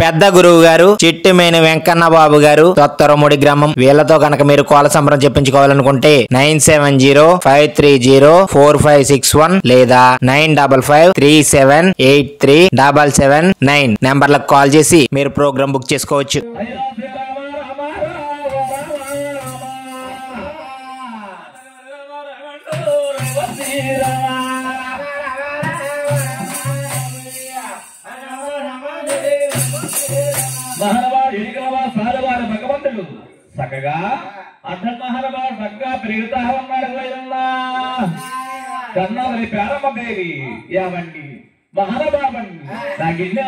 పెద్ద గురువు గారు చిట్టిమేని వెంకన్న బాబు గారు తొత్తరముడి గ్రామం. వీళ్లతో కనుక మీరు కోల సంబరం చెప్పించుకోవాలనుకుంటే 9705304561 లేదా 9553783779 నెంబర్లకు కాల్ చేసి మీరు ప్రోగ్రామ్ బుక్ చేసుకోవచ్చు. భగవంతుడు చక్కగా అర్థం మహానుభావుడు చక్కగా పెరుగుతా ఉన్నాడు. కన్నవరి ప్రారంభదేవి యావండి మహానుభావండి తగిన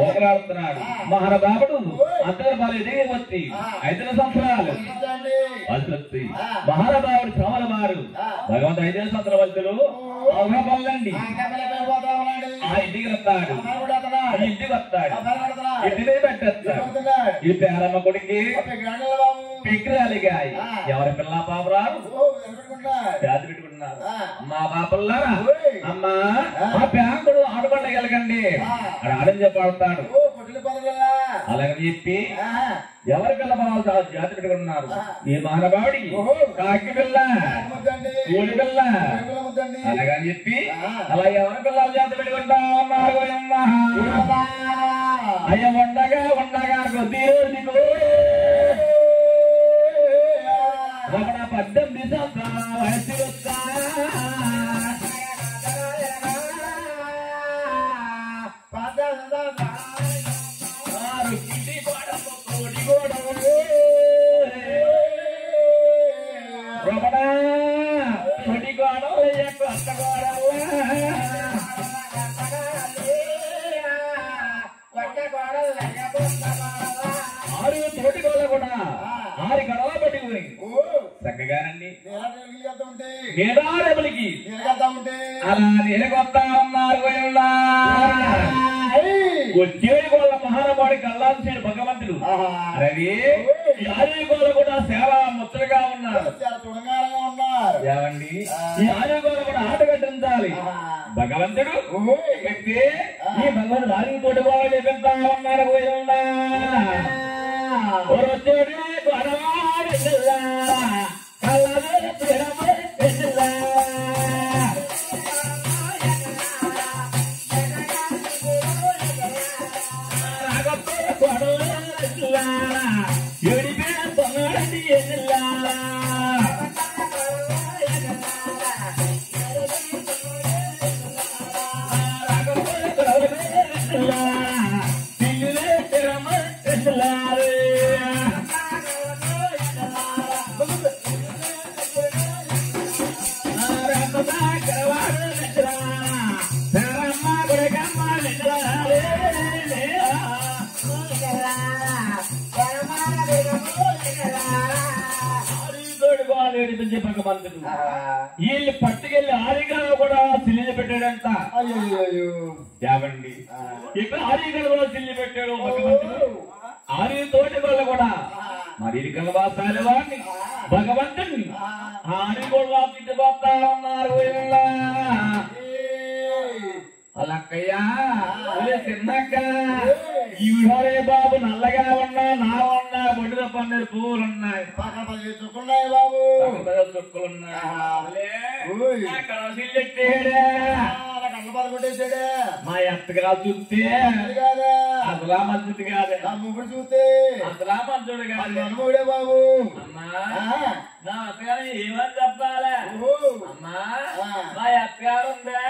ఓకరాడుతున్నాడు మహానుభావుడు. అంతర్బాలు ఎదిగి వచ్చి 5 సంవత్సరాలు వస్తుంది. మహానుభావుడు శ్రమల వారు భగవంతుడు 5 సంవత్సరాల వస్తులు పనులండి. ఆ ఇంటికి వస్తాడు, ఇంటికి వస్తాడు, ఇంటినే పెట్టేస్తాడు. ఈ పేరమ్మ కొడుకి పిక్రాలిగాయి. ఎవరి పిల్ల పాపరాలు జాతి పెట్టుకుంటున్నారు. మా పాపల్లారా అమ్మా ఆ బ్యాంకుడు ఆడపడగలగండి అని ఆడని చెప్పాడుతాడు. అలాగని చెప్పి ఎవరి పిల్ల బాగా జాతి పెట్టుకుంటున్నారు. ఈ మహానుభావుడి కాకి పిల్ల ఊడి పిల్ల అలాగని చెప్పి అలా ఎవరి పిల్లలు జాతి పెట్టుకుంటా ఉన్నారు. అయ్య ఉండగా ఉండగా కొద్ది రోజుకు 18 సంవత్సరాల వయసు వస్తా చక్కగానండి నేదారెబలికి అలా నేలకొస్తా ఉన్నారు. వచ్చేది వాళ్ళ మహానుభావుడికి అల్లాల్సిన భగవంతుడు రవి ఆయుగోళ కూడా సేవ ముచ్చటగా ఉన్నారు. ఏమండి ఈ ఆయుగోళ కూడా ఆట కట్టించాలి. భగవంతుడు ఈ భగవంతుడు ఆయుతోటి వాళ్ళు చెప్తా ఉన్నారు. వచ్చేది భగవంతుడు వీళ్ళు పట్టుకెళ్ళి ఆరిగలు కూడా సిల్లి పెట్టాడంట. యావండి ఇక్కడ ఆరిగలు కూడా సిల్లి పెట్టాడు భగవంతుడు. ఆరి తోటి వాళ్ళు కూడా మరి కలవాసాలి వాడిని భగవంతుడిని ఆరి కూడా తిట్టుపోతా ఉన్నారు. అలాక్కయ్యా చిన్నక్క ఈవిడే బాబు నల్లగా ఉన్నా నా ఉన్నా బొడ్డున 12 పువ్వులు ఉన్నాయి. చుక్కున్నాయి బాబు చుక్కులున్నాయి. కొట్టేసాడే మా ఎత్తగా చూస్తే అసలా మంచిది కాదే. ముగ్గురు చూస్తే అసలా మంచోడు కాదు అనుభవుడే బాబు. అమ్మా నా అత్తగారు ఏమని చెప్పాలి. అమ్మా మా అత్తగారు ఉందా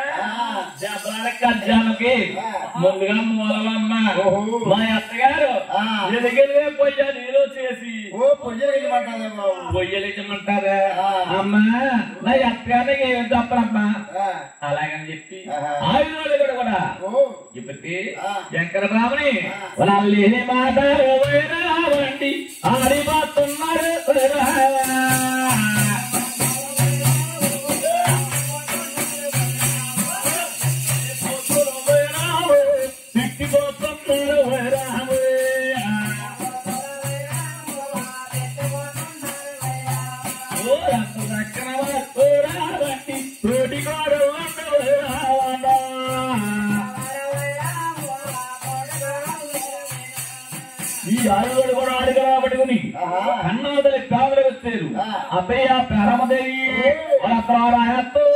జబ్బల కజ్జానికి ముందుగా మూలమ్మ. మా అత్తగారు ఎదిగితే పొయ్య నీరు చేసి పొయ్యలేమంటారా. అమ్మా నా అత్తగారికి ఏం చెప్పరమ్మా అలాగని చెప్పి ఆయుధులు కూడా చెప్పి శంకర బ్రాహ్మణి వాళ్ళు మాట్లాడి ఆడిపోతున్నారు. తిట్టిపోతున్నారు ఈ ఆయుధులు కూడా ఆడిగా పట్టుకుని కన్నాదలి పేదలు వచ్చారు. అత్తయ్య పేరమదేవి రాయతో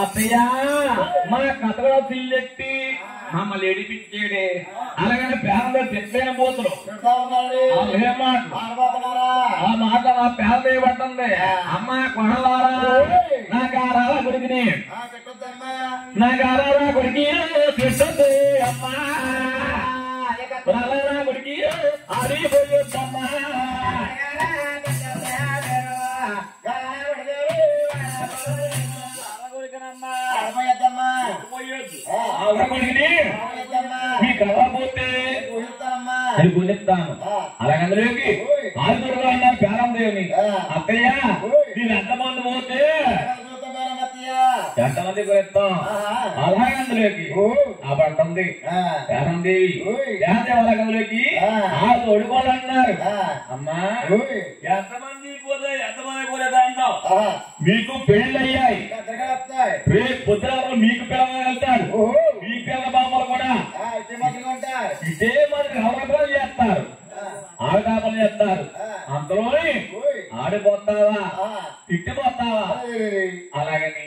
అత్తయ్యా మా కథ కూడా సిల్లెట్టి మమ్మల్ని ఏడిపించేడే. అలాగని పేదలు చెప్పైన పోతులు ఆ మాట మా పేద పడుతుంది. అమ్మ కొనలారా నా గారాల కొడుకుని నా గారాల కొడుకి తిట్టద్దు అమ్మా కొడుకి ఆడిపోయొద్దమ్మా మీ కలవపోతే అది గుణిస్తాను. అలాగందరికి ఆదురుగా అన్నారు పేరందేవిని. అత్తయ్య నేను ఎంతమంది పోతే ఎంతమంది గురిస్తాం. అలాగందులోకి ఆ పడుతుంది పేరందేవి. పేరందేవి అలాగందులోకి ఆరు ఒడుకోవాలన్నారు. అమ్మా ఎంతమంది పోతే ఎంతమంది పోలేదా అంటావు. మీకు పెళ్ళయ్యాయి, రేపు పొద్దున మీకు పిల్లలు వెళ్తారు. మీ పిల్ల బామ్మలు కూడా ఇదే మరి అవకాశం చేస్తారు, ఆడకాపలు చేస్తారు. అంతలోని ఆడిపోతావా తిట్టిపోతావా. అలాగని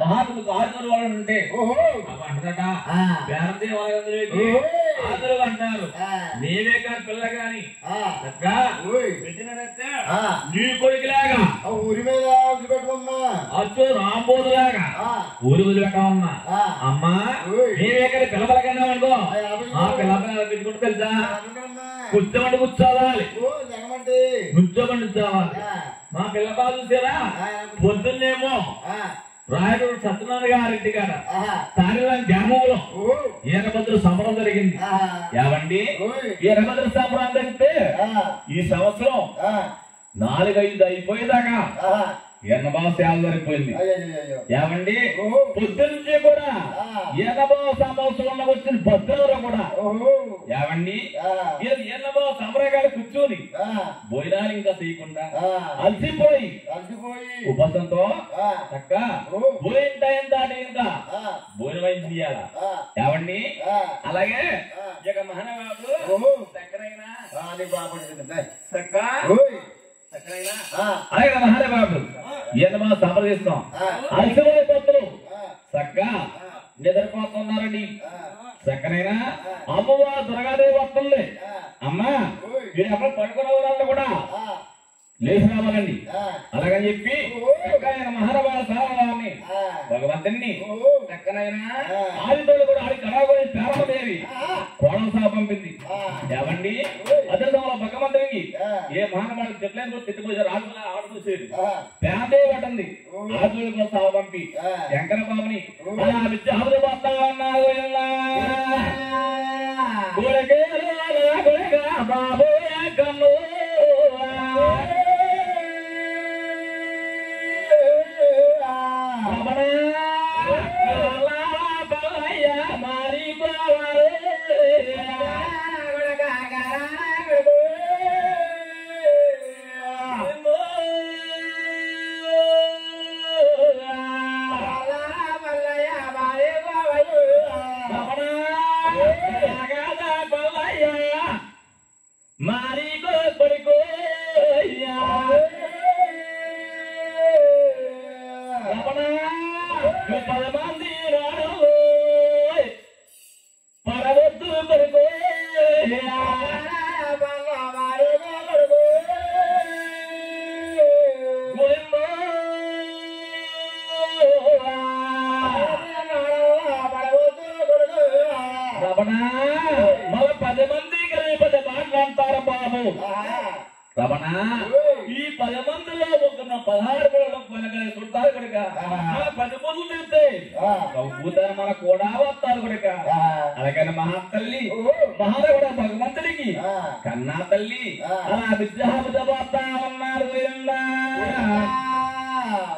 మహాత్ముడు ఆదురు వాళ్ళు ఉంటే అంటదట పేరందేవి వాళ్ళందరికీ ఆదురు అంటారు. నీవే కాని పిల్ల కాని పెట్టినట్టే నీ కొడుకులాగా ఊరి మీద వదిలిపెట్టమమ్మా, అచ్చు రాంబోదులాగా ఊరి వదిలిపెట్టమమ్మా. అమ్మా నీవే కానీ పిల్లలకన్నా అనుకో ఆ పిల్లలు పెట్టుకుంటూ తెలుసా కూర్చోమంటే కూర్చోవాలి, కూర్చోమంటే కూర్చోవాలి. మా పిల్ల బాగా చూసారా పొద్దున్నేమో రాయుడు సత్యనారాయణ గారింటి గారు తారిలాంటి గ్రామంలో ఈరభద్ర సంబరం జరిగింది. ఏమండి ఈరభద్ర సంబరం జరిగితే ఈ సంవత్సరం 4-5 అయిపోయేదాకా ఎన్నబావ సేవ జరిగిపోయింది. ఏమండి పొద్దున్నే కూడా ఎన్నబావ సంవత్సరంలో వచ్చిన భద్రులు కూడా ఏమండి ఎన్నబావ సంబరగాడు కూర్చొని భోజనాలు ఇంకా తీయకుండా అలసిపోయి ఉపసంతో చక్క భోజనం టైం దాటి ఇంకా భోజనం తీయాలా. ఏమండి అలాగే ఇక మహానవాడు చక్కనైనా చక్క అలాగే మహానవాడు ఎన్నమా సంప్రదిస్తాం. అలసిపోయే పొత్తులు చక్క నిద్రపోతున్నారండి. చక్కనైనా అమ్మవారు దుర్గాదేవి వస్తుంది. అమ్మా మీరు ఎప్పుడు పడుకునే వాళ్ళు కూడా లేచి రావాలండి. అలాగని చెప్పి చక్కనైన మహానవాడు సారవాన్ని భగవంతుని చక్కనైనా ఆదితోడు కూడా ఆడి కళాగోని పేరమదేవి కోణంసా పంపింది. ఏమండి అదృష్టంలో భగవంతునికి ఏ మహానవాడు చెట్లను తిట్టుకోసారు ఆడుకున్నా ఆడుకోసేది పేదే పట్టింది. ఆదుడు కోసం పంపి శంకర బాబుని ఆదుపోతామన్నారు. బాబు కన్ను పల్లయ్య రమణ ఈ 10 మందిలో ఒక 16 పిల్లలు చుట్టాలు కొడుక 10 మందులు తింటాయి భూతాన్ని మన కూడా వస్తారు కొడుక. అలాగని మహాతల్లి మహాదేవుడ భగవంతుడికి కన్నా తల్లి అలా విద్యాబుద్ధ పోతా ఉన్నారు.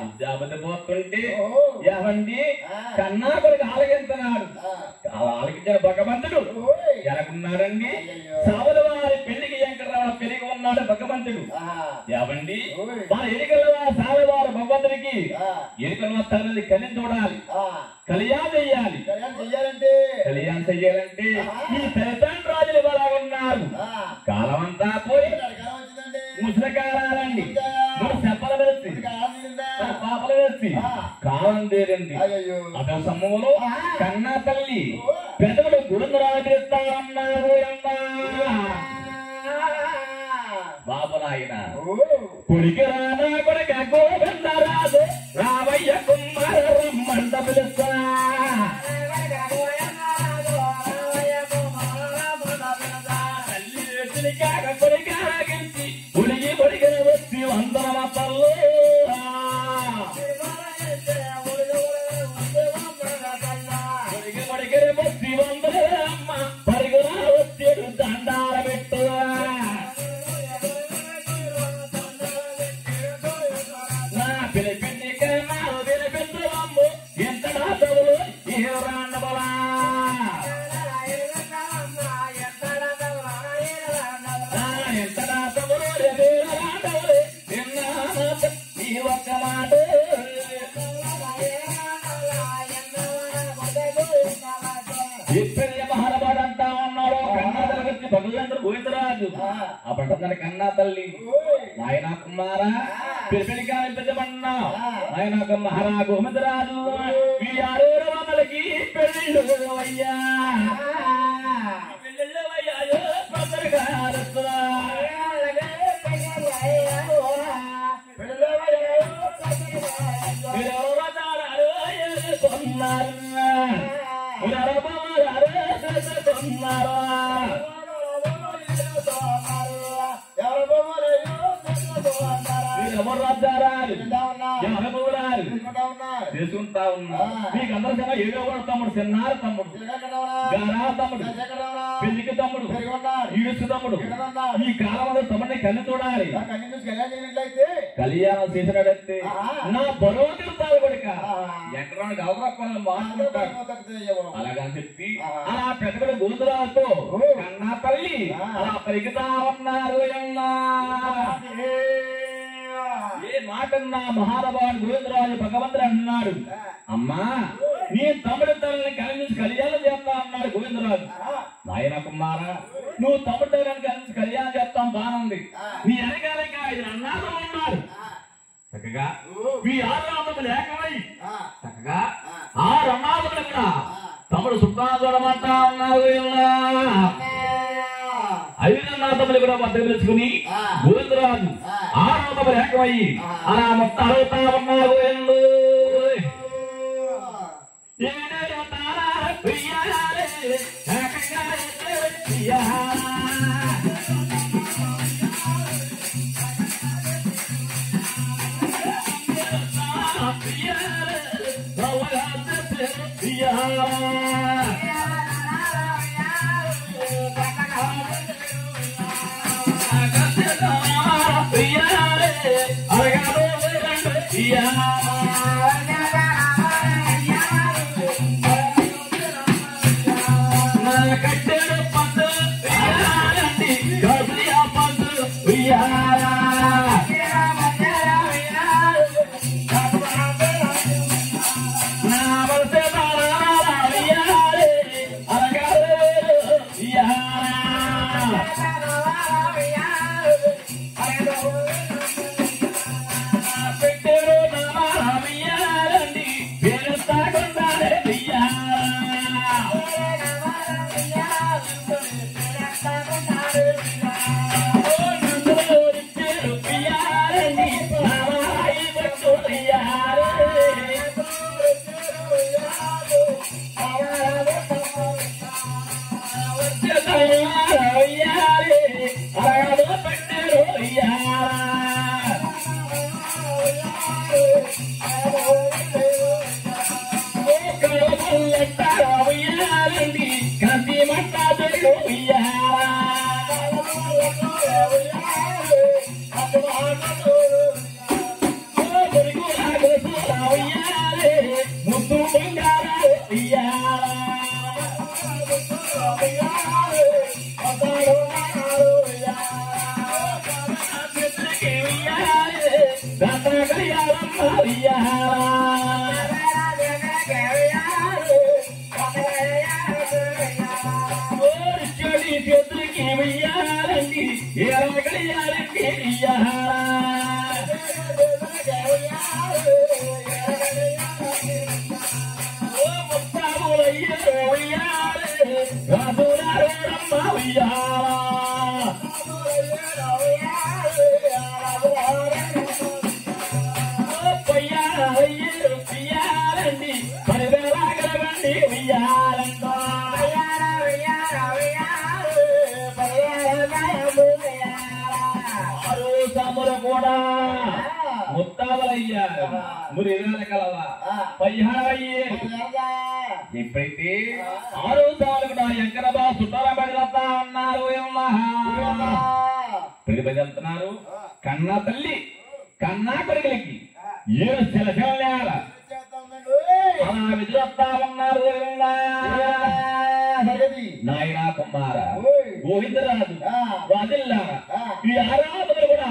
విద్యాబుద్ధ పోతుంటే ఏమండి కన్నా కొడుకు ఆలకిస్తున్నాడు. ఆలకించిన భగవంతుడు ఎలాగున్నాడండి? సావుల వారి పెళ్లికి వెంకటరావు పెరిగి ఉన్నాడు భగవంతుడు. ఏమండి మన ఎన్నికల సావులవారు భగవంతుడికి ఎన్నికల తల్లి కలిసి చూడాలి, కళ్యాణం చెయ్యాలి. కళ్యాణం చెయ్యాలంటే ఈ తల్లిదండ్రులు రాజులు ఇవ్వాలన్నారు. కాలం అంతా పోయి ముసలి కాలాలండి చెప్పలు వేసి పాపలు వేసి కాలం తీరింది. అతని సమూహంలో కన్నా తల్లి పెదవుడు గురుందు రాజేస్తామన్నారు. బాబు నాయన కొడికి రానా కొడుక గోవిందరాజు రామయ్య కుమార రమ్మంట పిలుస్తా. తల్లి వేసినికాక కొడికాగించి ఉడిగి పొడిగిన వచ్చి వందన తల్లు పొడిగిన వచ్చి వందన అమ్మ పరిగురా వచ్చేడు దండాల పెట్టుగా. మహారాజంతా ఉన్నాడు కన్నా వచ్చి భగవంతుడు గోవిందరాజు అప్పటి కన్నా తల్లి నాయన కుమారా పెళ్లిగా పెద్దమన్నా ఆయన మహారా గోవిందరాజు ఈ 6 వందలకి పెళ్లిళ్ళు అయ్యా పెళ్లిళ్ళు అయ్యాయో తొందరగా చేసుకుంటా ఉన్నా. మీకు అందరికన్నా 7వ తమ్ముడు చిన్నారు తమ్ముడు గారా తమ్ముడు పెళ్లికి తమ్ముడు ఈడుసు తమ్ముడు. ఈ కాలం తమ్ముడిని కన్ను చూడాలి. కళ్యాణం చేసినట్టే నా బరువు తిరుగుతాడు కొడుక ఎకరానికి అవకాశాలను మార్చుకుంటాడు. అలాగని చెప్పి అలా పెద్దగడు గోతురాలతో కన్నా తల్లి అలా పరిగెతా ఉన్నారు. ఏ మాటన్నా మహారాజు గోవిందరాజు భగవంతుడు అన్నాడు, అమ్మా నీ తమ్ముడి తల్లిని కలిసి కళ్యాణం చేస్తా అన్నాడు గోవిందరాజు. నాయన కుమారా నువ్వు తమ్ముడి తల్లిని కలిసి కళ్యాణం చేస్తాం బాగుంది. నీ వెనకాలక 5 అన్నాలు ఉన్నారు. చక్కగా ఈ 6 అన్నములు ఏకమై చక్కగా 6 అన్నాలు కూడా తమ్ముడు సుఖాన్ని చూడమంటా ఉన్నారు. 5 అన్నదమ్ములు కూడా మద్దతు తెలుసుకుని గోవిందరాజు 6 అన్నములు ఏకమయ్యి అలా మొత్తం అడుగుతా ఉన్నారు. ఎప్పుడైతే ఆరో సార్లు కూడా ఎంకరబా సుతారా బయలుతా అన్నారు వెళ్తున్నారు కన్నా తల్లి కన్నా కొడుకులకి ఏడు శిలశిల అలా విధులొస్తా ఉన్నారు నాయనా కుమార గోవిందరాజు వాదిల్లారా ఈ ఆరాధనలు కూడా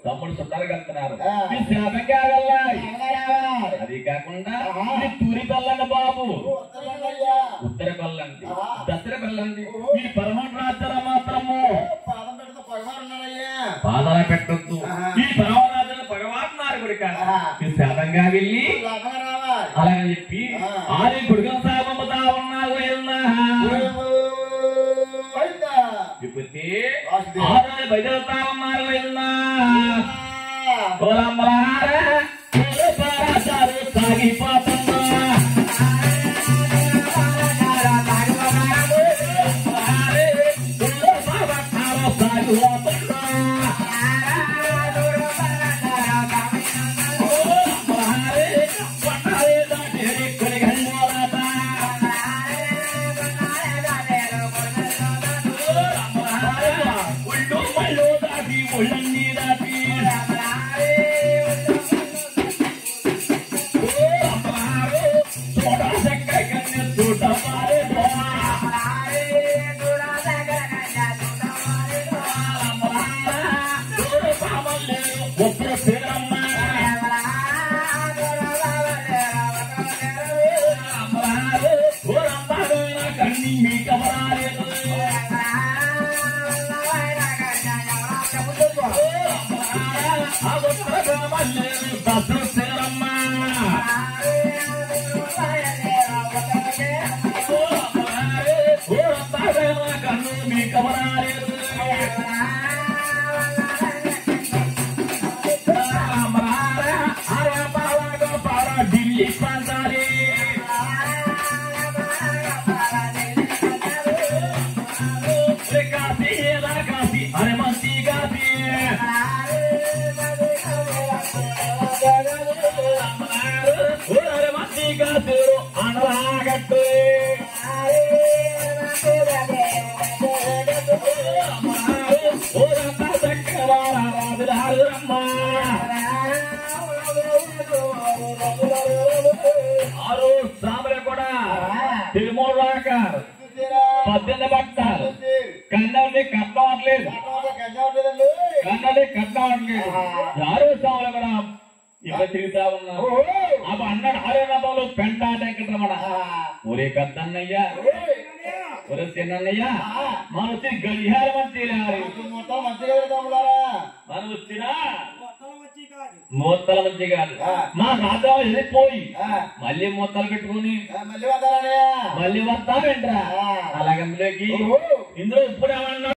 తమ్ముడు చుట్టాలు కలుతున్నారు ఈ శాతంగా వెళ్ళాలి. అది కాకుండా తూరి పల్లండి బాబు, ఉత్తర పల్లండి, దత్తర పల్లండి, ఈ పరమరాజర మాత్రము పాదన పెట్టొద్దు. ఈ పరమరాజన భగవాన్ గుడిక ఈ శాతంగా వెళ్ళి అలాగని చెప్పి ఆది గుడికం సాగమతా ఉన్నారు. ఆరు బయలుతా ఉన్నారు. సాగిపోతున్నా పద్దెనిమిది బట్టాలు కన్నది కట్టవట్లేదు, కన్నది కట్టవట్లేదు. ఆరో సాములు కూడా ఇక్కడ తిరుగుతా ఉన్నారు. అప్పుడు అన్నాడు ఆరేనాథంలో పెంటాట వెంకటరమణ, ఒరే పెద్దన్నయ్యా, ఒరే చిన్నయ్యా, మన వచ్చి గడియార మంచి మనం వచ్చినా మూత్తల మంచి కాదు. మా రాజా వెళ్ళిపోయి మళ్ళీ మూత్తలు పెట్టుకుని మళ్ళీ వస్తావేంట్రా అలాగందులోకి ఇందులో ఇప్పుడు ఏమన్నా